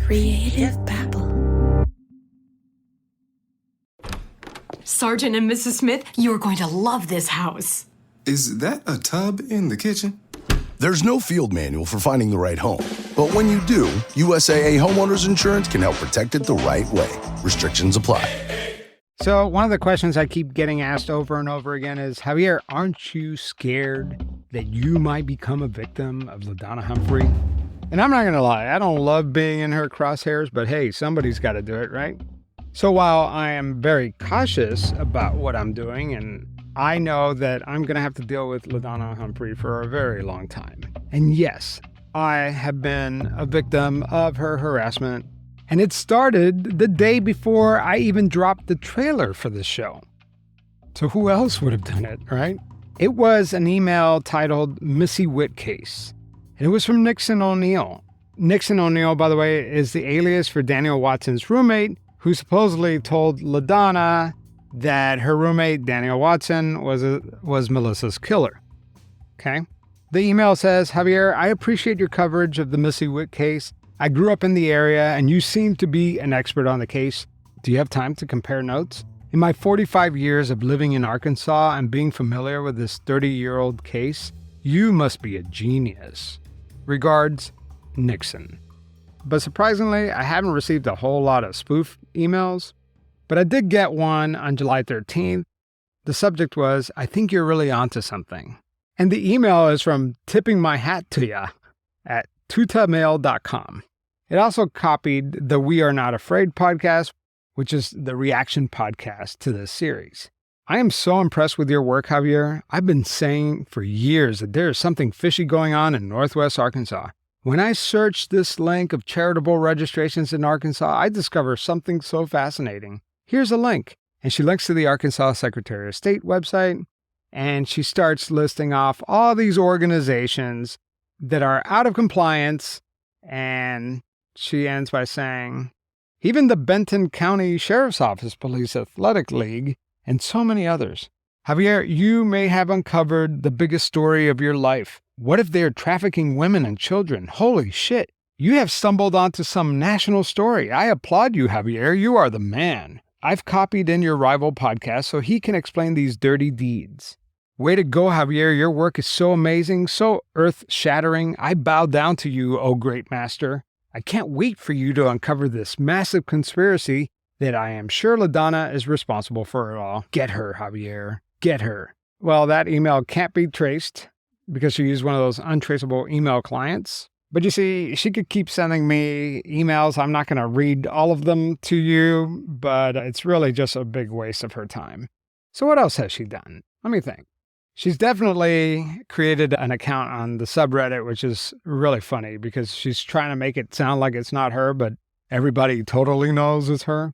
Creative babble. Sergeant and Mrs. Smith, you are going to love this house. Is that a tub in the kitchen? There's no field manual for finding the right home. But when you do, USAA Homeowners Insurance can help protect it the right way. Restrictions apply. So one of the questions I keep getting asked over and over again is, Javier, aren't you scared that you might become a victim of LaDonna Humphrey? And I'm not going to lie, I don't love being in her crosshairs, but hey, somebody's got to do it, right? So while I am very cautious about what I'm doing, and I know that I'm going to have to deal with LaDonna Humphrey for a very long time. And yes, I have been a victim of her harassment. And it started the day before I even dropped the trailer for this show. So who else would have done it, right? It was an email titled Missy Witt Case. And it was from Nixon O'Neill. Nixon O'Neill, by the way, is the alias for Daniel Watson's roommate, who supposedly told LaDonna that her roommate, Daniel Watson, was Melissa's killer. Okay? The email says, Javier, I appreciate your coverage of the Missy Witt case. I grew up in the area, and you seem to be an expert on the case. Do you have time to compare notes? In my 45 years of living in Arkansas and being familiar with this 30-year-old case, you must be a genius. Regards, Nixon. But surprisingly, I haven't received a whole lot of spoof emails, but I did get one on July 13th. The subject was, I think you're really onto something. And the email is from Tipping My Hat to Ya at tutamail.com. It also copied the We Are Not Afraid podcast, which is the reaction podcast to this series. I am so impressed with your work, Javier. I've been saying for years that there is something fishy going on in Northwest Arkansas. When I search this link of charitable registrations in Arkansas, I discover something so fascinating. Here's a link. And she links to the Arkansas Secretary of State website, and she starts listing off all these organizations that are out of compliance, and she ends by saying, even the Benton County Sheriff's Office Police Athletic League, and so many others. Javier, you may have uncovered the biggest story of your life. What if they're trafficking women and children? Holy shit. You have stumbled onto some national story. I applaud you, Javier. You are the man. I've copied in your rival podcast so he can explain these dirty deeds. Way to go, Javier. Your work is so amazing, so earth-shattering. I bow down to you, oh great master. I can't wait for you to uncover this massive conspiracy that I am sure LaDonna is responsible for it all. Get her, Javier. Get her. Well, that email can't be traced because she used one of those untraceable email clients. But you see, she could keep sending me emails. I'm not going to read all of them to you, but it's really just a big waste of her time. So what else has she done? Let me think. She's definitely created an account on the subreddit, which is really funny because she's trying to make it sound like it's not her, but everybody totally knows it's her.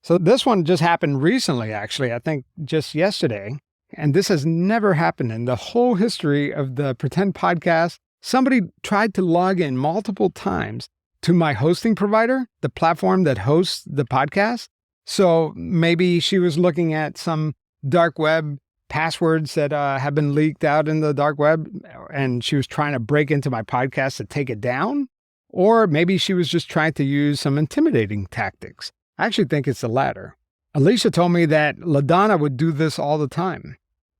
So this one just happened recently, actually, I think just yesterday. And this has never happened in the whole history of the Pretend podcast. Somebody tried to log in multiple times to my hosting provider, the platform that hosts the podcast. So maybe she was looking at some dark web passwords that have been leaked out in the dark web, and she was trying to break into my podcast to take it down. Or maybe she was just trying to use some intimidating tactics. I actually think it's the latter. Alicia told me that LaDonna would do this all the time.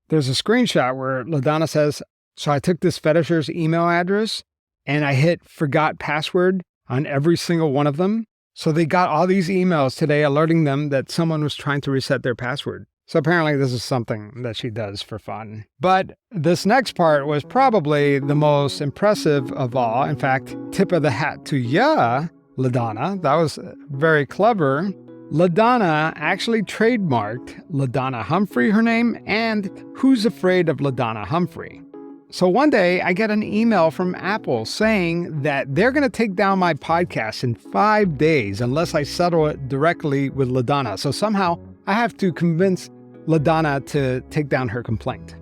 There's a screenshot where LaDonna says, so I took this fetisher's email address and I hit forgot password on every single one of them. So they got all these emails today alerting them that someone was trying to reset their password. So apparently this is something that she does for fun. But this next part was probably the most impressive of all. In fact, tip of the hat to ya, LaDonna. That was very clever. LaDonna actually trademarked LaDonna Humphrey, her name, and Who's Afraid of LaDonna Humphrey. So one day I get an email from Apple saying that they're going to take down my podcast in 5 days unless I settle it directly with LaDonna. So somehow I have to convince LaDonna to take down her complaint.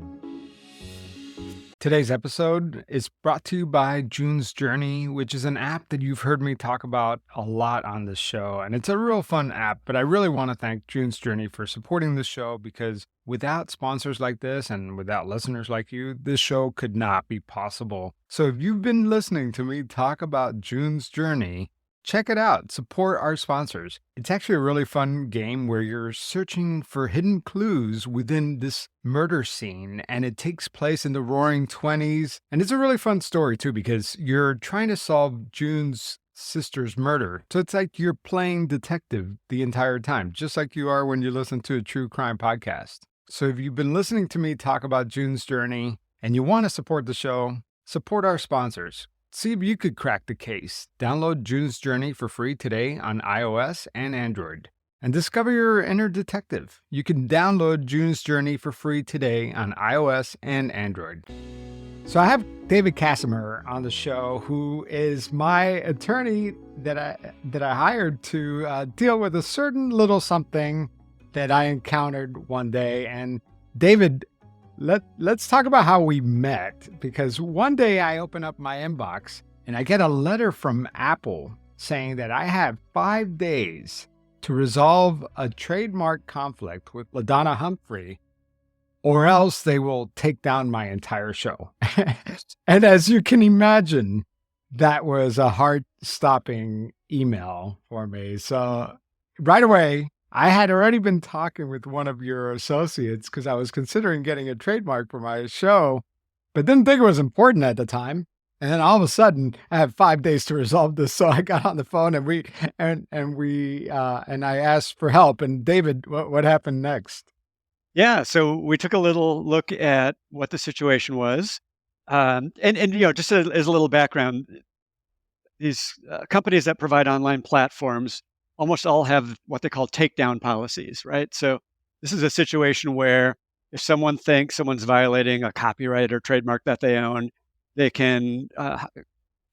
Today's episode is brought to you by June's Journey, which is an app that you've heard me talk about a lot on this show. And it's a real fun app, but I really want to thank June's Journey for supporting this show because without sponsors like this and without listeners like you, this show could not be possible. So if you've been listening to me talk about June's Journey, check it out. Support our sponsors. It's actually a really fun game where you're searching for hidden clues within this murder scene, and it takes place in the Roaring 20s. And it's a really fun story, too, because you're trying to solve June's sister's murder. So it's like you're playing detective the entire time, just like you are when you listen to a true crime podcast. So if you've been listening to me talk about June's journey and you want to support the show, support our sponsors. See if you could crack the case. Download June's Journey for free today on iOS and Android. And discover your inner detective. You can download June's Journey for free today on iOS and Android. So I have David Casimir on the show, who is my attorney that I hired to deal with a certain little something that I encountered one day. And David, let's talk about how we met, because one day I open up my inbox and I get a letter from Apple saying that I have 5 days to resolve a trademark conflict with LaDonna Humphrey, or else they will take down my entire show. And as you can imagine, that was a heart-stopping email for me. So right away, I had already been talking with one of your associates because I was considering getting a trademark for my show, but didn't think it was important at the time. And then all of a sudden, I have 5 days to resolve this. So I got on the phone and I asked for help. And David, what happened next? Yeah, so we took a little look at what the situation was, and just as a little background, these companies that provide online platforms almost all have what they call takedown policies, right? So this is a situation where if someone thinks someone's violating a copyright or trademark that they own, they can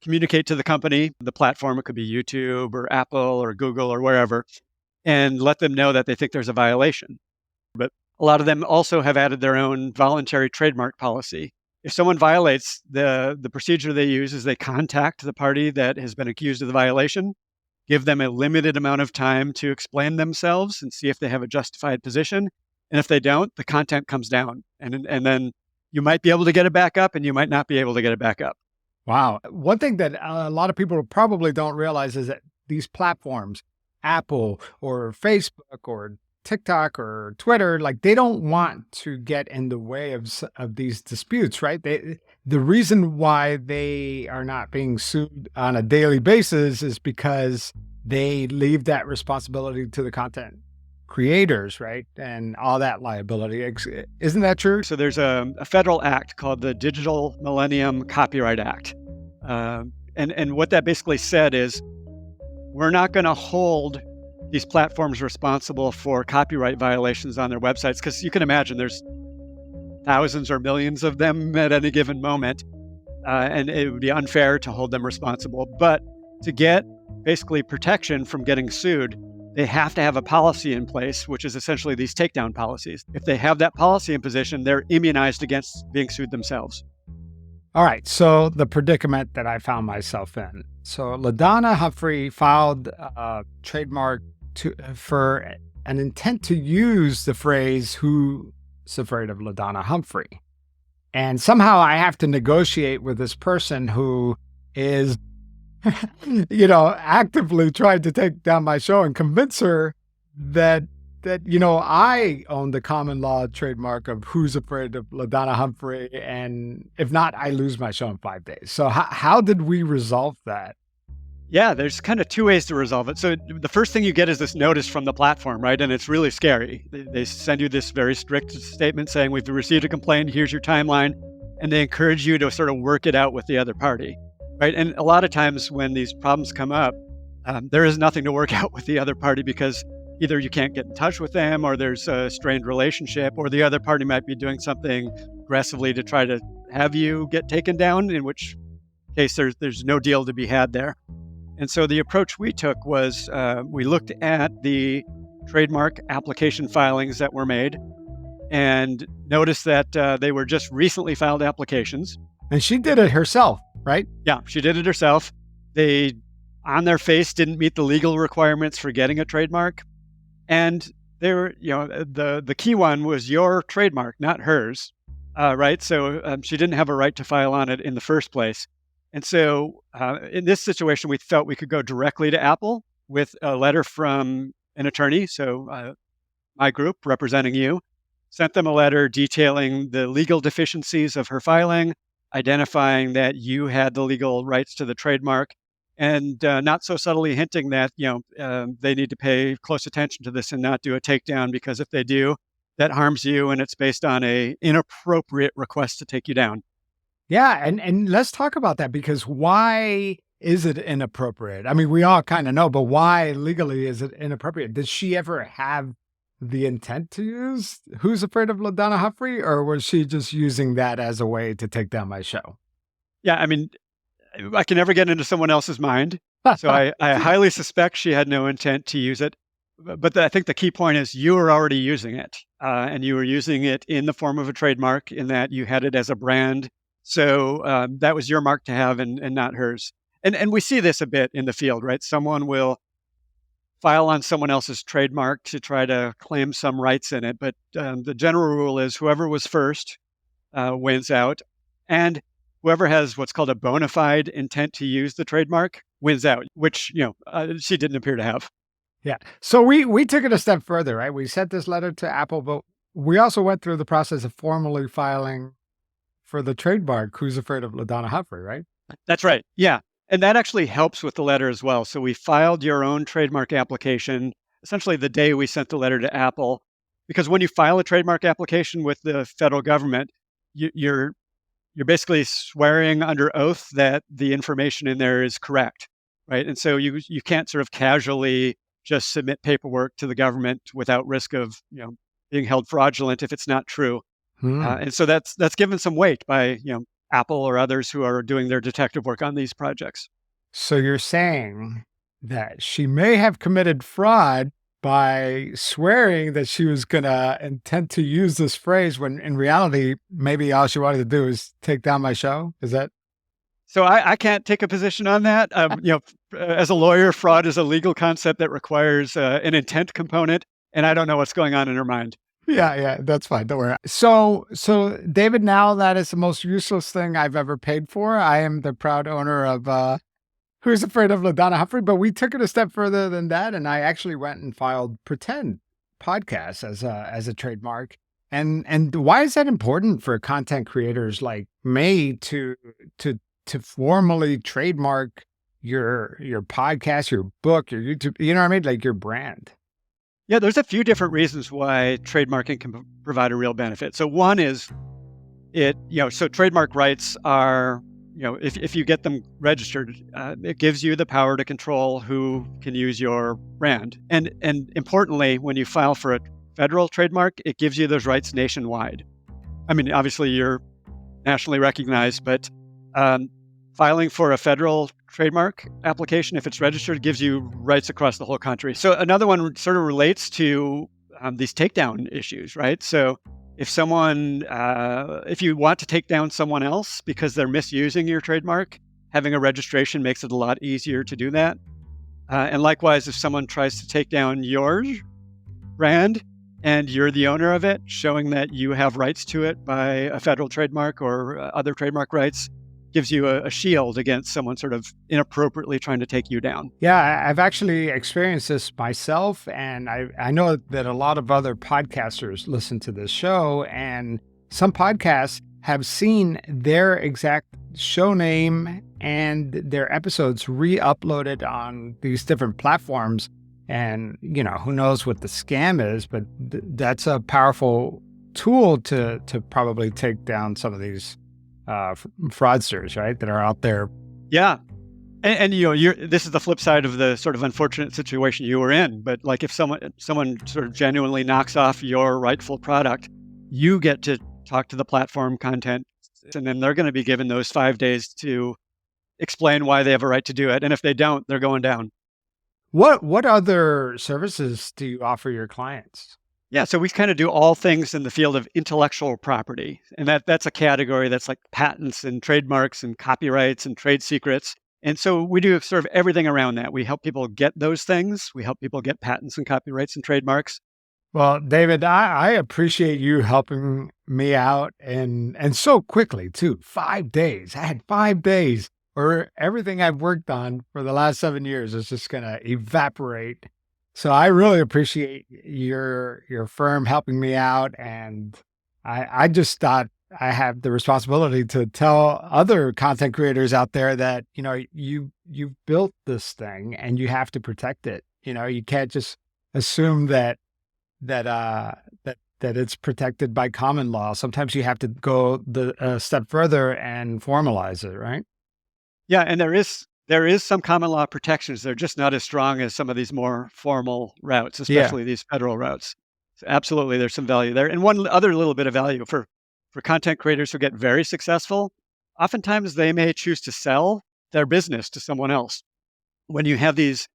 communicate to the company, the platform. It could be YouTube or Apple or Google or wherever, and let them know that they think there's a violation. But a lot of them also have added their own voluntary trademark policy. If someone violates, the procedure they use is they contact the party that has been accused of the violation, give them a limited amount of time to explain themselves and see if they have a justified position. And if they don't, the content comes down. And then you might be able to get it back up and you might not be able to get it back up. Wow. One thing that a lot of people probably don't realize is that these platforms, Apple or Facebook or TikTok or Twitter, like they don't want to get in the way of these disputes, right? The reason why they are not being sued on a daily basis is because they leave that responsibility to the content creators, right? And all that liability. Isn't that true? So there's a federal act called the Digital Millennium Copyright Act. And what that basically said is we're not going to hold these platforms responsible for copyright violations on their websites, because you can imagine there's thousands or millions of them at any given moment, and it would be unfair to hold them responsible. But to get basically protection from getting sued, they have to have a policy in place, which is essentially these takedown policies. If they have that policy in position, they're immunized against being sued themselves. All right, so the predicament that I found myself in. So LaDonna Humphrey filed a trademark for an intent to use the phrase, "Who's afraid of LaDonna Humphrey?" And somehow I have to negotiate with this person who is, actively trying to take down my show and convince her that I own the common law trademark of "Who's afraid of LaDonna Humphrey?" And if not, I lose my show in 5 days. So how did we resolve that? Yeah, there's kind of two ways to resolve it. So the first thing you get is this notice from the platform, right? And it's really scary. They send you this very strict statement saying, "We've received a complaint, here's your timeline." And they encourage you to sort of work it out with the other party, right? And a lot of times when these problems come up, there is nothing to work out with the other party, because either you can't get in touch with them, or there's a strained relationship, or the other party might be doing something aggressively to try to have you get taken down, in which case there's no deal to be had there. And so the approach we took was we looked at the trademark application filings that were made and noticed that they were just recently filed applications. And she did it herself, right? Yeah, she did it herself. They, on their face, didn't meet the legal requirements for getting a trademark. And they were, the key one was your trademark, not hers, right? So she didn't have a right to file on it in the first place. And so in this situation, we felt we could go directly to Apple with a letter from an attorney. So my group representing you sent them a letter detailing the legal deficiencies of her filing, identifying that you had the legal rights to the trademark, and not so subtly hinting that they need to pay close attention to this and not do a takedown, because if they do, that harms you, and it's based on a inappropriate request to take you down. Yeah, and let's talk about that, because why is it inappropriate? I mean, we all kind of know, but why legally is it inappropriate? Did she ever have the intent to use Who's Afraid of LaDonna Humphrey, or was she just using that as a way to take down my show? Yeah, I mean, I can never get into someone else's mind. So I highly suspect she had no intent to use it. But I think the key point is you were already using it, and you were using it in the form of a trademark, in that you had it as a brand. So that was your mark to have, and not hers. And we see this a bit in the field, right? Someone will file on someone else's trademark to try to claim some rights in it. But the general rule is whoever was first wins out. And whoever has what's called a bona fide intent to use the trademark wins out, which she didn't appear to have. Yeah. So we took it a step further, right? We sent this letter to Apple, but we also went through the process of formally filing for the trademark Who's Afraid of LaDonna Humphrey, right? That's right. Yeah. And that actually helps with the letter as well. So we filed your own trademark application essentially the day we sent the letter to Apple, because when you file a trademark application with the federal government, you're basically swearing under oath that the information in there is correct, right? And so you can't sort of casually just submit paperwork to the government without risk of being held fraudulent if it's not true. And so that's given some weight by Apple or others who are doing their detective work on these projects. So you're saying that she may have committed fraud by swearing that she was going to intend to use this phrase, when in reality, maybe all she wanted to do is take down my show? Is that? So I can't take a position on that. As a lawyer, fraud is a legal concept that requires an intent component, and I don't know what's going on in her mind. Yeah, that's fine. Don't worry. So David, now that is the most useless thing I've ever paid for. I am the proud owner of Who's Afraid of LaDonna Humphrey, but we took it a step further than that, and I actually went and filed Pretend Podcasts as a trademark. And why is that important for content creators like me to formally trademark your podcast, your book, your YouTube, you know what I mean? Like your brand. Yeah, there's a few different reasons why trademarking can provide a real benefit. So one is so trademark rights are, if you get them registered, it gives you the power to control who can use your brand. And importantly, when you file for a federal trademark, it gives you those rights nationwide. I mean, obviously you're nationally recognized, but filing for a federal trademark application, if it's registered, gives you rights across the whole country. So another one sort of relates to these takedown issues, right? So if you want to take down someone else because they're misusing your trademark, having a registration makes it a lot easier to do that. And likewise, if someone tries to take down your brand and you're the owner of it, showing that you have rights to it by a federal trademark or other trademark rights, gives you a shield against someone sort of inappropriately trying to take you down. Yeah, I've actually experienced this myself, and I know that a lot of other podcasters listen to this show, and some podcasts have seen their exact show name and their episodes re-uploaded on these different platforms. And, who knows what the scam is, but that's a powerful tool to probably take down some of these fraudsters, right, that are out there. Yeah. And this is the flip side of the sort of unfortunate situation you were in. But like if someone sort of genuinely knocks off your rightful product, you get to talk to the platform content, and then they're going to be given those 5 days to explain why they have a right to do it. And if they don't, they're going down. What other services do you offer your clients? Yeah, so we kind of do all things in the field of intellectual property. And that's a category that's like patents and trademarks and copyrights and trade secrets. And so we do sort of everything around that. We help people get those things. We help people get patents and copyrights and trademarks. Well, David, I appreciate you helping me out and so quickly too. 5 days. I had 5 days or everything I've worked on for the last 7 years is just going to evaporate. So I really appreciate your firm helping me out. And I just thought I have the responsibility to tell other content creators out there that, you've built this thing and you have to protect it. You can't just assume that it's protected by common law. Sometimes you have to go a step further and formalize it, right? Yeah, and there is some common law protections. They're just not as strong as some of these more formal routes, especially these federal routes. So absolutely, there's some value there. And one other little bit of value for content creators who get very successful, oftentimes they may choose to sell their business to someone else. When you have these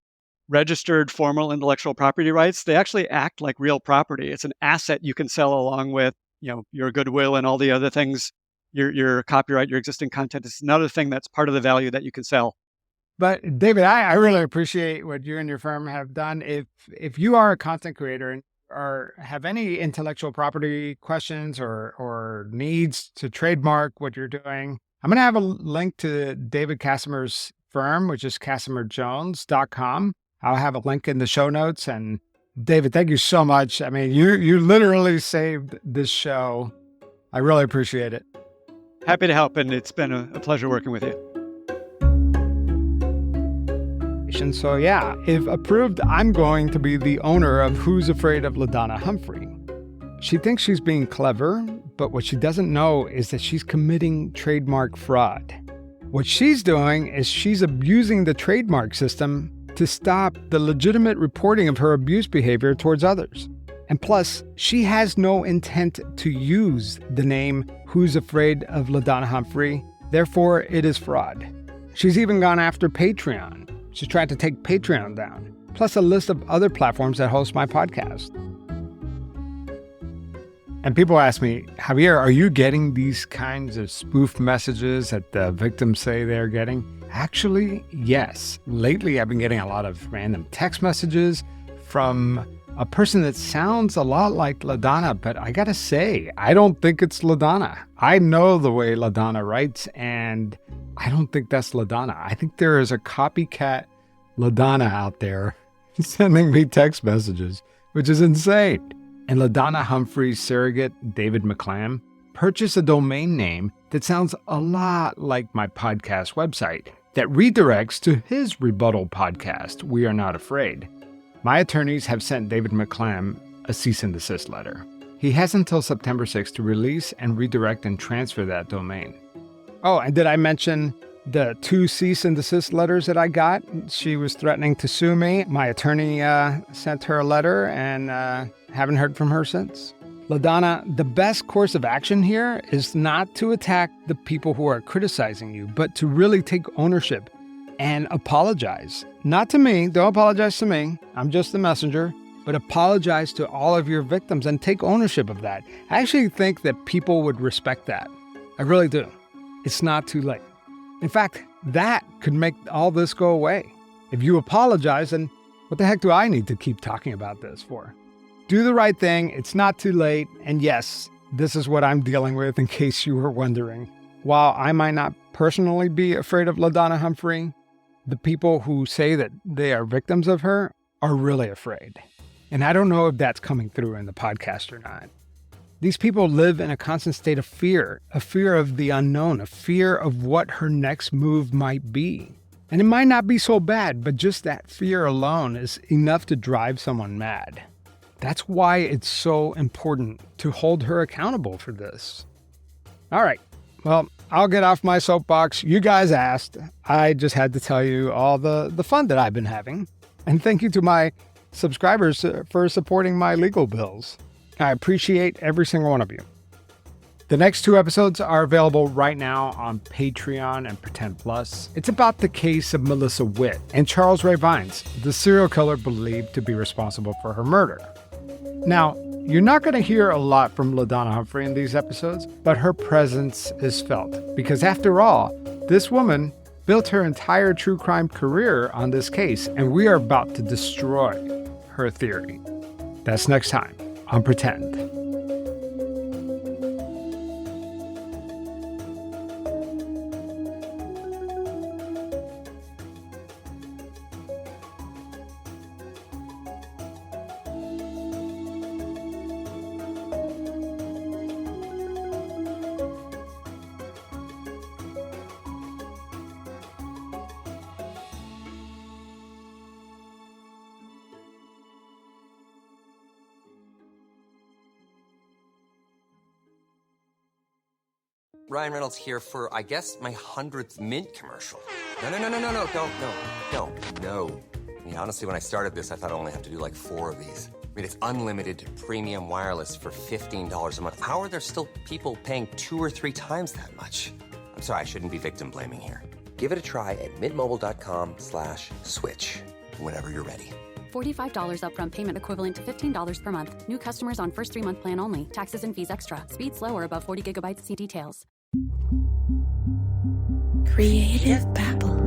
registered formal intellectual property rights, they actually act like real property. It's an asset you can sell along with, your goodwill and all the other things, your copyright, your existing content. It's another thing that's part of the value that you can sell. But David, I really appreciate what you and your firm have done. If you are a content creator or have any intellectual property questions or needs to trademark what you're doing, I'm going to have a link to David Casimer's firm, which is CasimerJones.com. I'll have a link in the show notes. And David, thank you so much. I mean, you literally saved this show. I really appreciate it. Happy to help, and it's been a pleasure working with you. So yeah, if approved, I'm going to be the owner of Who's Afraid of LaDonna Humphrey. She thinks she's being clever, but what she doesn't know is that she's committing trademark fraud. What she's doing is she's abusing the trademark system to stop the legitimate reporting of her abuse behavior towards others. And plus, she has no intent to use the name Who's Afraid of LaDonna Humphrey. Therefore, it is fraud. She's even gone after Patreon. She's tried to take Patreon down, plus a list of other platforms that host my podcast. And people ask me, Javier, are you getting these kinds of spoof messages that the victims say they're getting? Actually, yes. Lately, I've been getting a lot of random text messages from a person that sounds a lot like LaDonna, but I gotta say, I don't think it's LaDonna. I know the way LaDonna writes, and I don't think that's LaDonna. I think there is a copycat LaDonna out there sending me text messages, which is insane. And LaDonna Humphrey's surrogate, David McClam, purchased a domain name that sounds a lot like my podcast website that redirects to his rebuttal podcast, We Are Not Afraid. My attorneys have sent David McClam a cease and desist letter. He has until September 6th to release and redirect and transfer that domain. Oh, and did I mention the 2 cease and desist letters that I got? She was threatening to sue me. My attorney sent her a letter and haven't heard from her since. LaDonna, the best course of action here is not to attack the people who are criticizing you, but to really take ownership and apologize. Not to me. Don't apologize to me. I'm just the messenger. But apologize to all of your victims and take ownership of that. I actually think that people would respect that. I really do. It's not too late. In fact, that could make all this go away. If you apologize, then what the heck do I need to keep talking about this for? Do the right thing. It's not too late. And yes, this is what I'm dealing with, in case you were wondering. While I might not personally be afraid of LaDonna Humphrey, the people who say that they are victims of her are really afraid. And I don't know if that's coming through in the podcast or not. These people live in a constant state of fear of the unknown, a fear of what her next move might be. And it might not be so bad, but just that fear alone is enough to drive someone mad. That's why it's so important to hold her accountable for this. All right, well, I'll get off my soapbox. You guys asked. I just had to tell you all the fun that I've been having. And thank you to my subscribers for supporting my legal bills. I appreciate every single one of you. The next 2 episodes are available right now on Patreon and Pretend Plus. It's about the case of Melissa Witt and Charles Ray Vines, the serial killer believed to be responsible for her murder. Now, you're not going to hear a lot from LaDonna Humphrey in these episodes, but her presence is felt. Because after all, this woman built her entire true crime career on this case, and we are about to destroy her theory. That's next time on Pretend. Ryan Reynolds here for, I guess, my 100th Mint commercial. No, don't. I mean, honestly, when I started this, I thought I only have to do like 4 of these. I mean, it's unlimited premium wireless for $15 a month. How are there still people paying 2 or 3 times that much? I'm sorry, I shouldn't be victim blaming here. Give it a try at mintmobile.com/switch. Whenever you're ready. $45 upfront payment equivalent to $15 per month. New customers on first 3-month plan only. Taxes and fees extra. Speed slower above 40 gigabytes. See details. Creative Babble.